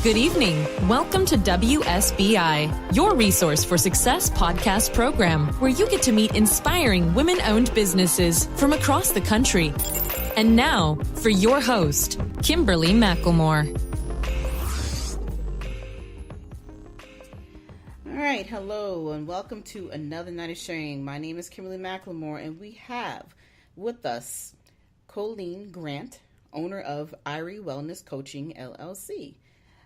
Good evening. Welcome to WSBI, your resource for success podcast program, where you get to meet inspiring women-owned businesses from across the country. And now, for your host, Kimberly McLemore. All right, hello, and welcome to another night of sharing. My name is Kimberly McLemore, and we have with us Colleen Grant, owner of Irie Wellness Coaching, LLC.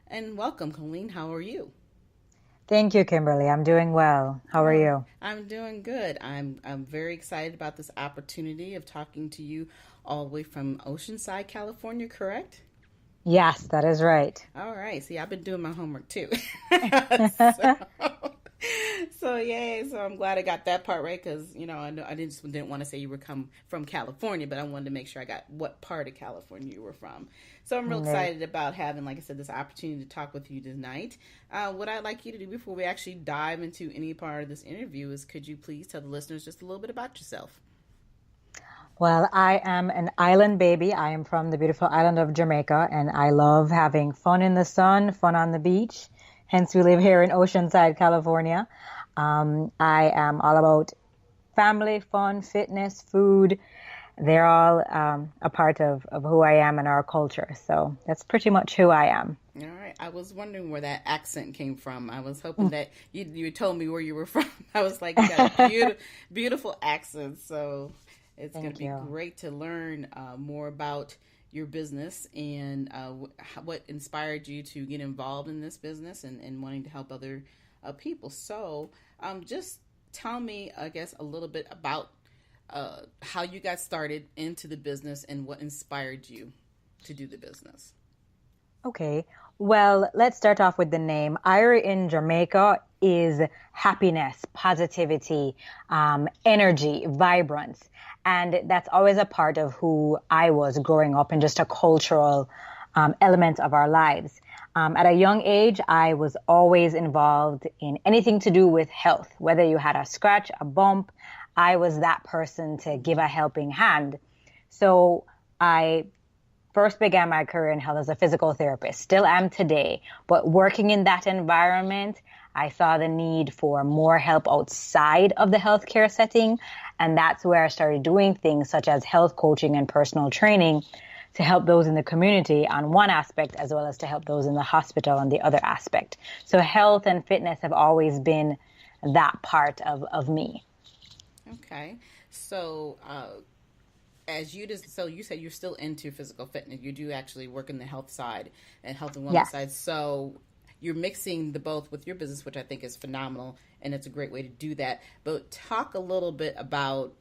And welcome, Colleen. How are you? Thank you, Kimberly. I'm doing well. How are you? I'm doing good. I'm very excited about this opportunity of talking to you all the way from Oceanside, California, correct? Yes, that is right. All right. See, I've been doing my homework too. So yay. So I'm glad I got that part right because, you know, I didn't want to say you were from California, but I wanted to make sure I got what part of California you were from. So I'm real excited about having, like I said, this opportunity to talk with you tonight. What I'd like you to do before we actually dive into any part of this interview is, could you please tell the listeners just a little bit about yourself? Well, I am an island baby. I am from the beautiful island of Jamaica, and I love having fun in the sun, fun on the beach. Hence, we live here in Oceanside, California. I am all about family, fun, fitness, food. They're all a part of who I am and our culture. So that's pretty much who I am. All right. I was wondering where that accent came from. I was hoping that you told me where you were from. I was like, you got a beautiful accent. So it's going to be great to learn more about your business and what inspired you to get involved in this business and wanting to help other people. So just tell me, I guess, a little bit about how you got started into the business and what inspired you to do the business. Okay. Well, let's start off with the name. Irie in Jamaica is happiness, positivity, energy, vibrance. And that's always a part of who I was growing up and just a cultural element of our lives. At a young age, I was always involved in anything to do with health, whether you had a scratch, a bump. I was that person to give a helping hand. So I first began my career in health as a physical therapist, still am today, but working in that environment, I saw the need for more help outside of the healthcare setting. And that's where I started doing things such as health coaching and personal training to help those in the community on one aspect, as well as to help those in the hospital on the other aspect. So health and fitness have always been that part of me. Okay. So, so you said you're still into physical fitness. You do actually work in the health side and health and wellness side. So you're mixing the both with your business, which I think is phenomenal, and it's a great way to do that. But talk a little bit about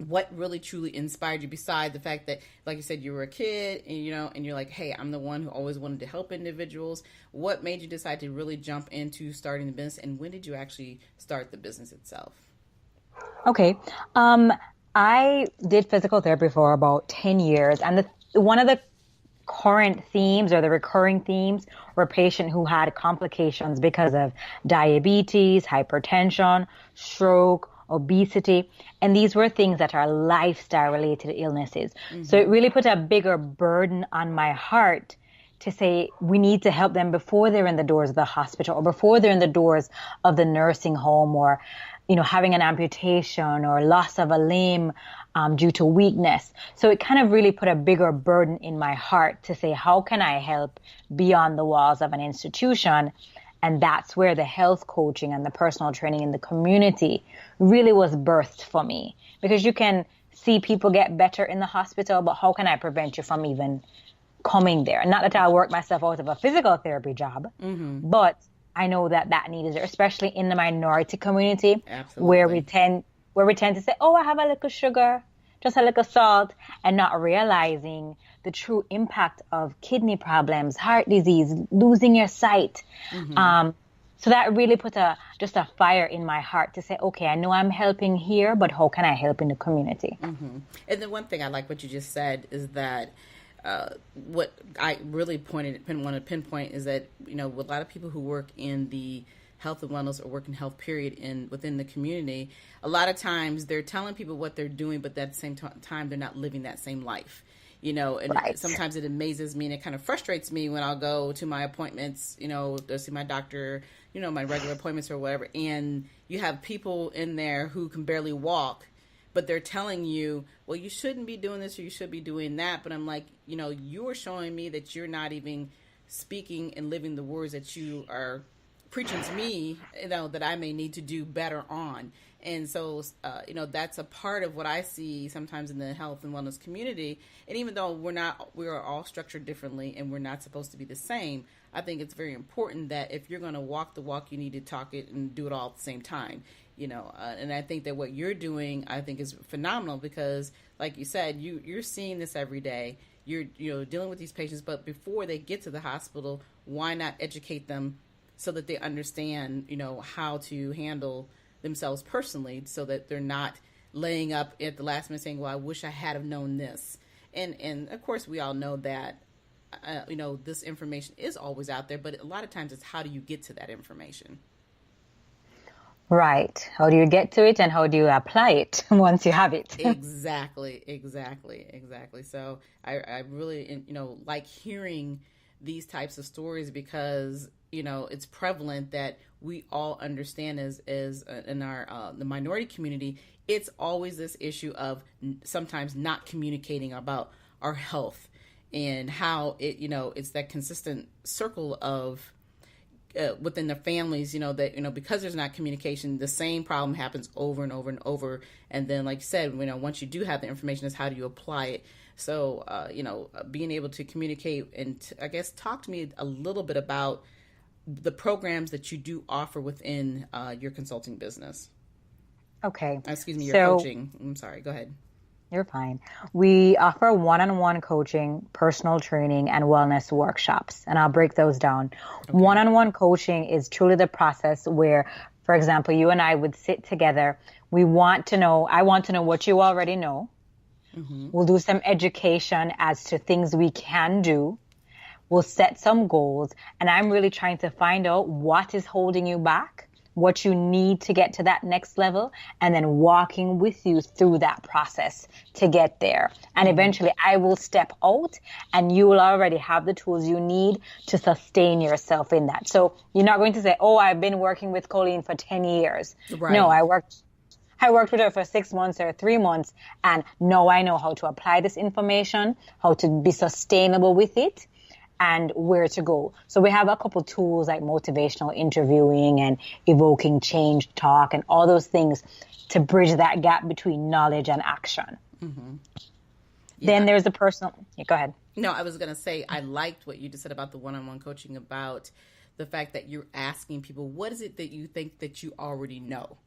what really truly inspired you, besides the fact that, like you said, you were a kid and, and you're like, hey, I'm the one who always wanted to help individuals. What made you decide to really jump into starting the business, and when did you actually start the business itself? Okay. I did physical therapy for about 10 years. And one of the current themes or the recurring themes were a patient who had complications because of diabetes, hypertension, stroke, obesity. And these were things that are lifestyle related illnesses. Mm-hmm. So it really put a bigger burden on my heart to say we need to help them before they're in the doors of the hospital or before they're in the doors of the nursing home, or having an amputation or loss of a limb due to weakness. So it kind of really put a bigger burden in my heart to say, how can I help beyond the walls of an institution? And that's where the health coaching and the personal training in the community really was birthed for me. Because you can see people get better in the hospital, but how can I prevent you from even coming there? Not that I work myself out of a physical therapy job, but I know that need is there, especially in the minority community. Absolutely. where we tend to say, oh, I have a little sugar, just a little salt, and not realizing the true impact of kidney problems, heart disease, losing your sight. Mm-hmm. So that really put just a fire in my heart to say, okay, I know I'm helping here, but how can I help in the community? Mm-hmm. And the one thing I like what you just said is that what I really want to pinpoint is that, with a lot of people who work in the health and wellness or work in health period within the community, a lot of times they're telling people what they're doing, but at the same time, they're not living that same life. and Right. sometimes it amazes me and it kind of frustrates me when I'll go to my appointments, to see my doctor, my regular appointments or whatever. And you have people in there who can barely walk, but they're telling you, well, you shouldn't be doing this or you should be doing that. But I'm like, you are showing me that you're not even speaking and living the words that you are preaching to me, that I may need to do better on. And so, that's a part of what I see sometimes in the health and wellness community. And even though we are all structured differently and we're not supposed to be the same, I think it's very important that if you're going to walk the walk, you need to talk it and do it all at the same time. And I think that what you're doing, I think, is phenomenal because, like you said, you're seeing this every day. You're dealing with these patients, but before they get to the hospital, why not educate them so that they understand, how to handle themselves personally, so that they're not laying up at the last minute saying, "Well, I wish I had have known this." And of course, we all know that, this information is always out there, but a lot of times it's how do you get to that information? Right. How do you get to it and how do you apply it once you have it? Exactly. So I really, like hearing these types of stories because, it's prevalent that we all understand as in our the minority community, it's always this issue of sometimes not communicating about our health and how it, it's that consistent circle of within the families, that, because there's not communication, the same problem happens over and over and over. And then, like you said, once you do have the information, is how do you apply it? So, being able to communicate and I guess talk to me a little bit about the programs that you do offer within your consulting business. Okay. Excuse me, your coaching. I'm sorry. Go ahead. You're fine. We offer one-on-one coaching, personal training, and wellness workshops, and I'll break those down. Okay. One-on-one coaching is truly the process where, for example, you and I would sit together. I want to know what you already know. Mm-hmm. We'll do some education as to things we can do. We'll set some goals, and I'm really trying to find out what is holding you back, what you need to get to that next level, and then walking with you through that process to get there. And eventually I will step out and you will already have the tools you need to sustain yourself in that. So you're not going to say, oh, I've been working with Colleen for 10 years. Right. No, I worked with her for 6 months or 3 months, and now I know how to apply this information, how to be sustainable with it, and where to go. So we have a couple tools like motivational interviewing and evoking change talk and all those things to bridge that gap between knowledge and action. Mm-hmm. Yeah. Then there's the personal. Yeah, go ahead. No, I was going to say, I liked what you just said about the one-on-one coaching, about the fact that you're asking people, what is it that you think that you already know?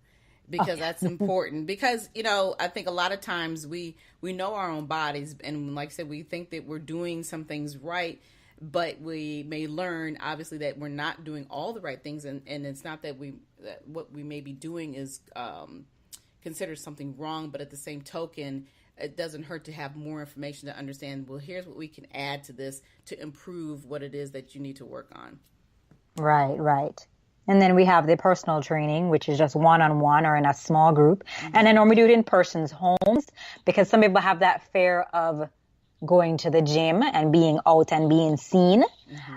Because that's important. Because, I think a lot of times we know our own bodies. And like I said, we think that we're doing some things right, but we may learn, obviously, that we're not doing all the right things. And it's not that what we may be doing is considered something wrong. But at the same token, it doesn't hurt to have more information to understand, well, here's what we can add to this to improve what it is that you need to work on. Right. And then we have the personal training, which is just one-on-one or in a small group. Mm-hmm. And I normally do it in person's homes because some people have that fear of going to the gym and being out and being seen.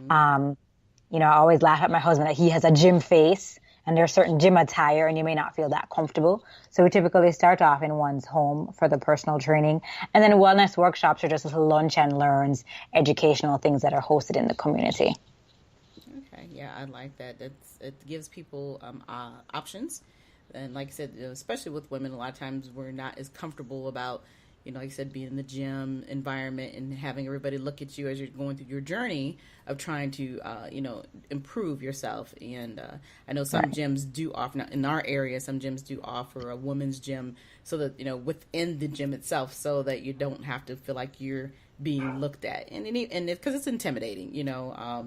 Mm-hmm. I always laugh at my husband that he has a gym face and there's certain gym attire and you may not feel that comfortable. So we typically start off in one's home for the personal training. And then wellness workshops are just little lunch and learns, educational things that are hosted in the community. Yeah, I like that. It gives people options. And like I said, especially with women, a lot of times we're not as comfortable about, like I said, being in the gym environment and having everybody look at you as you're going through your journey of trying to, improve yourself. And I know some gyms do offer, in our area, some gyms do offer a women's gym so that, within the gym itself, so that you don't have to feel like you're being looked at, and because it's intimidating,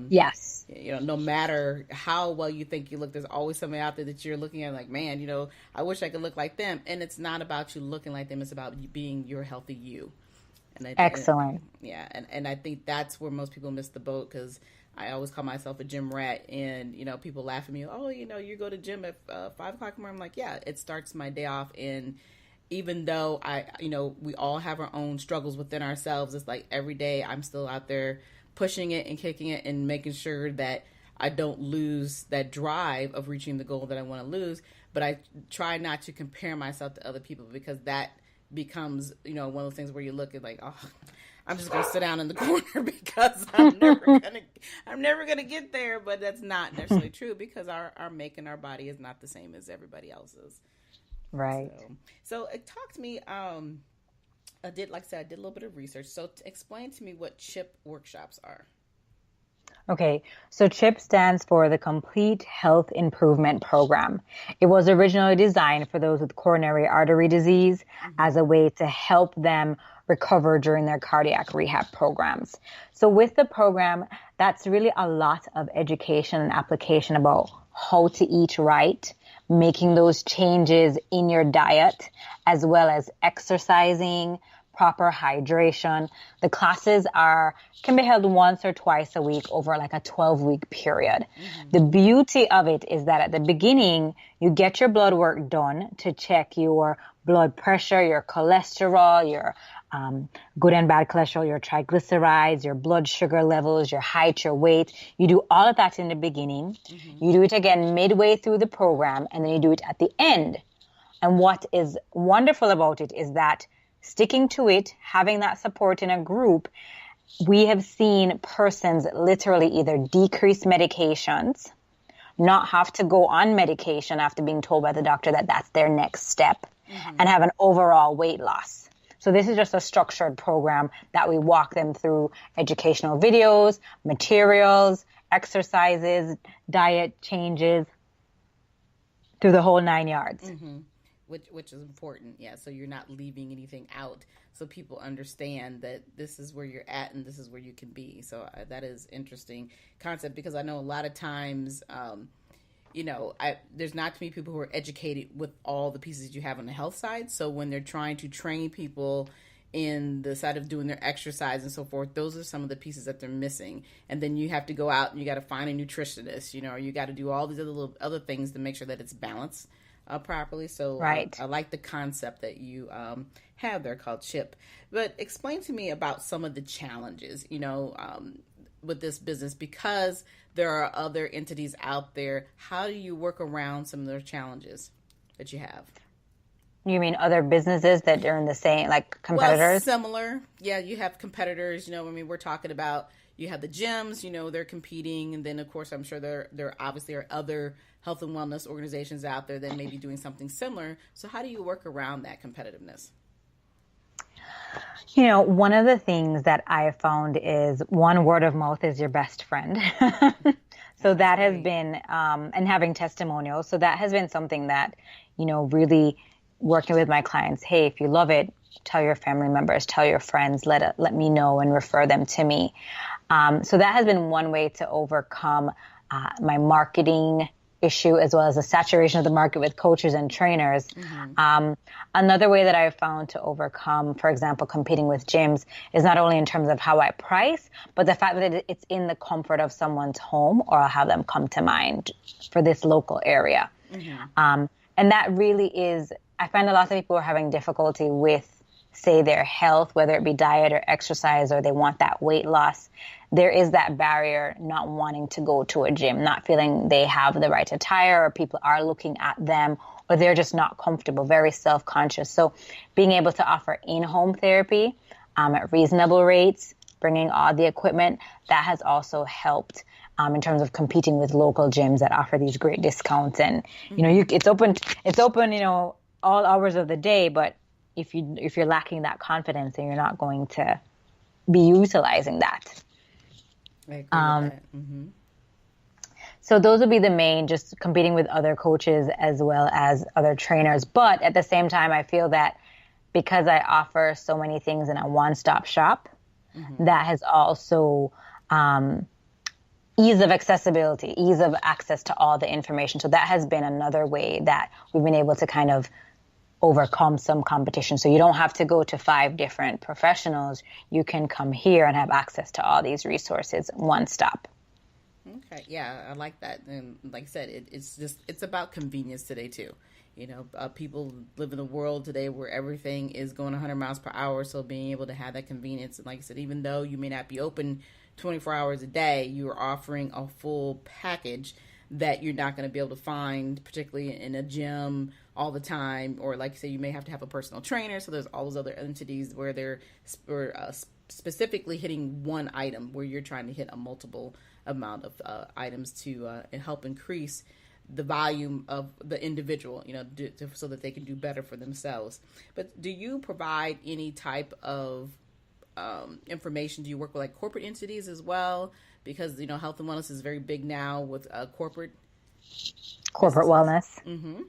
yes, no matter how well you think you look, there's always somebody out there that you're looking at like, man, I wish I could look like them. And it's not about you looking like them, it's about you being your healthy you. And excellent. And I think that's where most people miss the boat, because I always call myself a gym rat, and people laugh at me, oh, you go to gym at 5:00 in the morning. I'm like, yeah, it starts my day off in even though we all have our own struggles within ourselves, it's like every day I'm still out there pushing it and kicking it and making sure that I don't lose that drive of reaching the goal that I want to lose. But I try not to compare myself to other people, because that becomes, one of those things where you look at like, oh, I'm just going to sit down in the corner because I'm never gonna get there. But that's not necessarily true, because our make in our body is not the same as everybody else's. Right. So talk to me. I did a little bit of research. So explain to me what CHIP workshops are. Okay, so CHIP stands for the Complete Health Improvement Program. It was originally designed for those with coronary artery disease as a way to help them recover during their cardiac rehab programs. So with the program, that's really a lot of education and application about how to eat right, making those changes in your diet, as well as exercising, proper hydration. The classes can be held once or twice a week over like a 12-week period. The beauty of it is that at the beginning, you get your blood work done to check your blood pressure, your cholesterol, your good and bad cholesterol, your triglycerides, your blood sugar levels, your height, your weight. You do all of that in the beginning. You do it again midway through the program, and then you do it at the end. And what is wonderful about it is that sticking to it, having that support in a group, we have seen persons literally either decrease medications, not have to go on medication after being told by the doctor that that's their next step, and have an overall weight loss. So this is just a structured program that we walk them through educational videos, materials, exercises, diet changes, through the whole 9 yards. Which is important, yeah. So you're not leaving anything out, so people understand that this is where you're at and this is where you can be. So that is interesting concept, because I know a lot of times, there's not too many people who are educated with all the pieces you have on the health side. So when they're trying to train people in the side of doing their exercise and so forth, those are some of the pieces that they're missing. And then you have to go out and you got to find a nutritionist, or you got to do all these other things to make sure that it's balanced properly. So right. I like the concept that you have there called CHIP. But explain to me about some of the challenges, with this business, because there are other entities out there. How do you work around some of those challenges that you have? You mean other businesses that are in the same, like competitors? Well, similar. Yeah, you have competitors. We're talking about, you have the gyms, they're competing. And then, of course, I'm sure there obviously are other health and wellness organizations out there that may be doing something similar. So how do you work around that competitiveness? One of the things that I have found is word of mouth is your best friend. So that has been, and having testimonials. So that has been something that, really working with my clients. Hey, if you love it, tell your family members, tell your friends, let me know and refer them to me. So that has been one way to overcome my marketing issue, as well as the saturation of the market with coaches and trainers. Another way that I've found to overcome, for example, competing with gyms, is not only in terms of how I price, but the fact that it's in the comfort of someone's home, or I'll have them come to mind for this local area. And that really is, I find a lot of people are having difficulty with, say, their health, whether it be diet or exercise, or they want that weight loss. There is that barrier, not wanting to go to a gym, not feeling they have the right attire, or people are looking at them, or they're just not comfortable, very self-conscious. So being able to offer in-home therapy at reasonable rates, bringing all the equipment, that has also helped in terms of competing with local gyms that offer these great discounts. And, it's open, all hours of the day, but if you're lacking that confidence, then you're not going to be utilizing that. I agree with that. So those would be the main, just competing with other coaches as well as other trainers. But at the same time, I feel that because I offer so many things in a one-stop shop, that has also ease of accessibility, ease of access to all the information. So that has been another way that we've been able to kind of overcome some competition. So you don't have to go to 5 different professionals. You can come here and have access to all these resources one stop. Okay. Yeah, I like that. And like I said, it's about convenience today too. People live in a world today where everything is going 100 miles per hour. So being able to have that convenience, and like I said, even though you may not be open 24 hours a day, you are offering a full package that you're not going to be able to find, particularly in a gym all the time. Or like you say, you may have to have a personal trainer. So there's all those other entities where they're specifically hitting one item, where you're trying to hit a multiple amount of items to help increase the volume of the individual, so that they can do better for themselves. But do you provide any type of information? Do you work with like corporate entities as well? Because, health and wellness is very big now with corporate wellness. Mm-hmm.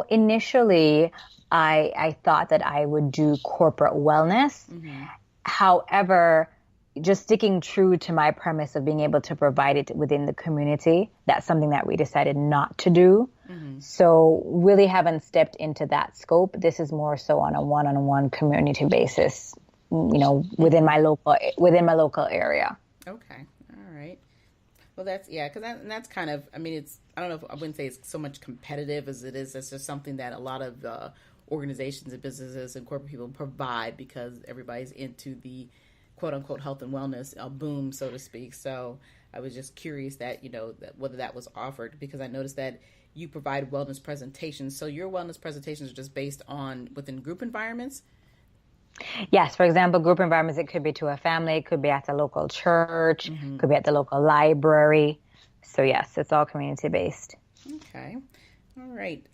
Initially I thought that I would do corporate wellness. Mm-hmm. However, just sticking true to my premise of being able to provide it within the community, that's something that we decided not to do. Mm-hmm. So really haven't stepped into that scope. This is more so on a one-on-one community basis, within my local area. Okay. All right. Well, that's kind of, I don't know if I wouldn't say it's so much competitive as it is. It's just something that a lot of organizations and businesses and corporate people provide, because everybody's into the quote unquote health and wellness boom, so to speak. So I was just curious that, that whether that was offered, because I noticed that you provide wellness presentations. So your wellness presentations are just based on within group environments? Yes. For example, group environments, it could be to a family, it could be at a local church, Mm-hmm. could be at the local library. So yes, it's all community based. Okay. All right.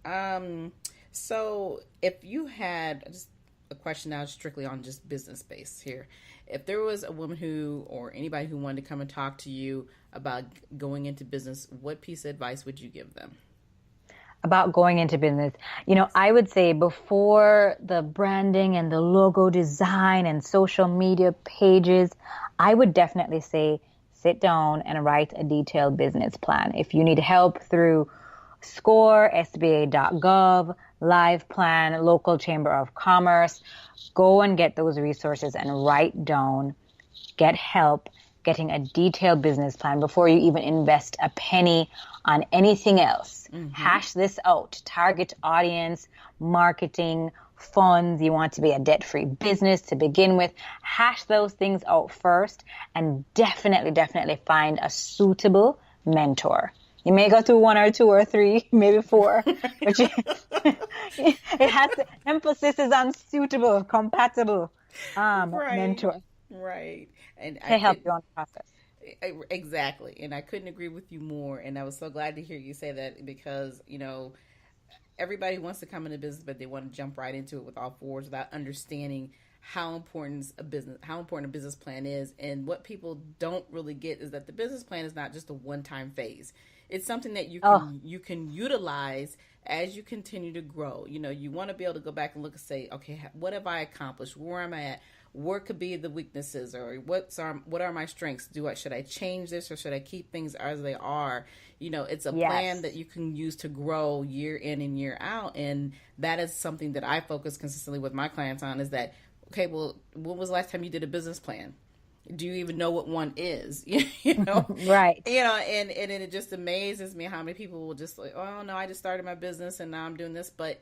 So if you had just a question now strictly on just business based here, if there was a woman or anybody who wanted to come and talk to you about going into business, what piece of advice would you give them? About going into business, I would say before the branding and the logo design and social media pages, I would definitely say sit down and write a detailed business plan. If you need help through SCORE, SBA.gov, Live Plan, local chamber of commerce, go and get those resources and write down, get help getting a detailed business plan before you even invest a penny on anything else. Mm-hmm. Hash this out. Target audience, marketing, funds. You want to be a debt-free business to begin with. Hash those things out first, and definitely find a suitable mentor. You may go through 1 or 2 or 3, maybe 4, but it has to, emphasis is on suitable, compatible mentor. Right. And to help you on the process. Exactly. And I couldn't agree with you more. And I was so glad to hear you say that, because, everybody wants to come into business, but they want to jump right into it with all fours without understanding how important a business plan is. And what people don't really get is that the business plan is not just a one-time phase. It's something that you can utilize as you continue to grow. You want to be able to go back and look and say, okay, what have I accomplished? Where am I at? What could be the weaknesses, or what are my strengths? Should I change this, or should I keep things as they are? It's a plan that you can use to grow year in and year out. And that is something that I focus consistently with my clients on, is that, okay, well, when was the last time you did a business plan? Do you even know what one is? Right. And it just amazes me how many people will just like, oh no, I just started my business and now I'm doing this. But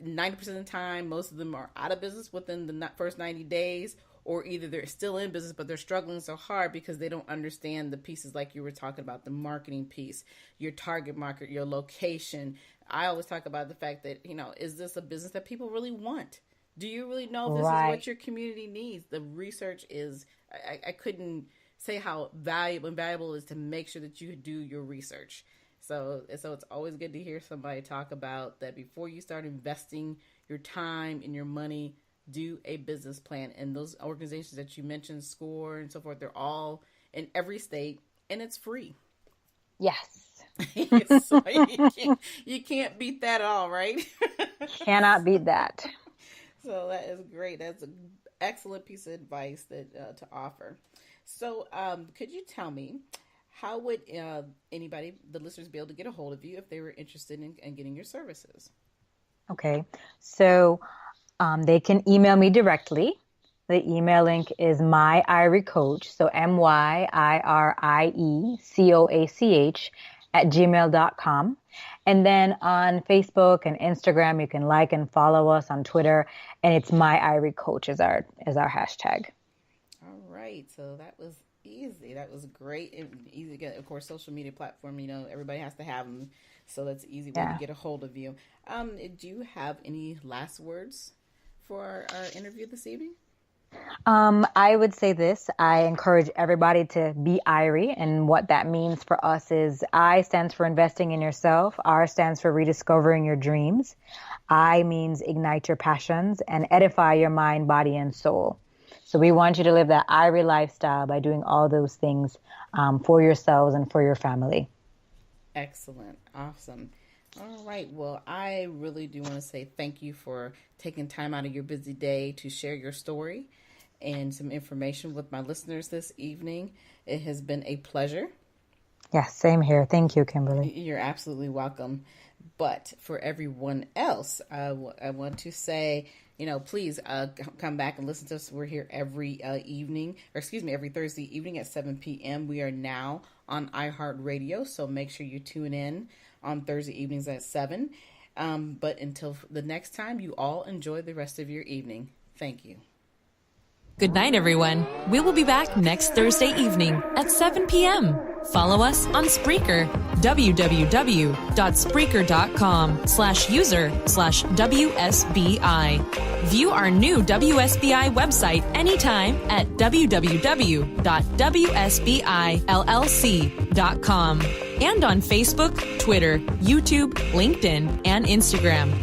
90% of the time, most of them are out of business within the first 90 days, or either they're still in business, but they're struggling so hard because they don't understand the pieces like you were talking about, the marketing piece, your target market, your location. I always talk about the fact that, is this a business that people really want? Do you really know if this is what your community needs? The research is, I couldn't say how valuable it is to make sure that you do your research. So it's always good to hear somebody talk about that before you start investing your time and your money. Do a business plan. And those organizations that you mentioned, SCORE and so forth, they're all in every state, and it's free. Yes. So you can't beat that at all, right? Cannot beat that. So that is great. That's an excellent piece of advice that to offer. So could you tell me, how would anybody, the listeners, be able to get a hold of you if they were interested in getting your services? Okay. So they can email me directly. The email link is my Irie Coach. So MYIRIECOACH @gmail.com. And then on Facebook and Instagram, you can like and follow us on Twitter. And it's My Irie Coach is our hashtag. All right. So that was easy. That was great and easy to get. Of course, social media platform, everybody has to have them. So that's an easy way to get a hold of you. Do you have any last words for our interview this evening? I would say this. I encourage everybody to be Irie. And what that means for us is I stands for investing in yourself. R stands for rediscovering your dreams. I means ignite your passions and edify your mind, body, and soul. So we want you to live that Irie lifestyle by doing all those things for yourselves and for your family. Excellent. Awesome. All right. Well, I really do want to say thank you for taking time out of your busy day to share your story and some information with my listeners this evening. It has been a pleasure. Yes, same here. Thank you, Kimberly. You're absolutely welcome. But for everyone else, I want to say, please come back and listen to us. We're here every every Thursday evening at 7 p.m. We are now on iHeartRadio, so make sure you tune in on Thursday evenings at 7. But until the next time, you all enjoy the rest of your evening. Thank you. Good night, everyone. We will be back next Thursday evening at 7 p.m. Follow us on Spreaker, www.spreaker.com/user/WSBI. View our new WSBI website anytime at www.wsbillc.com and on Facebook, Twitter, YouTube, LinkedIn, and Instagram.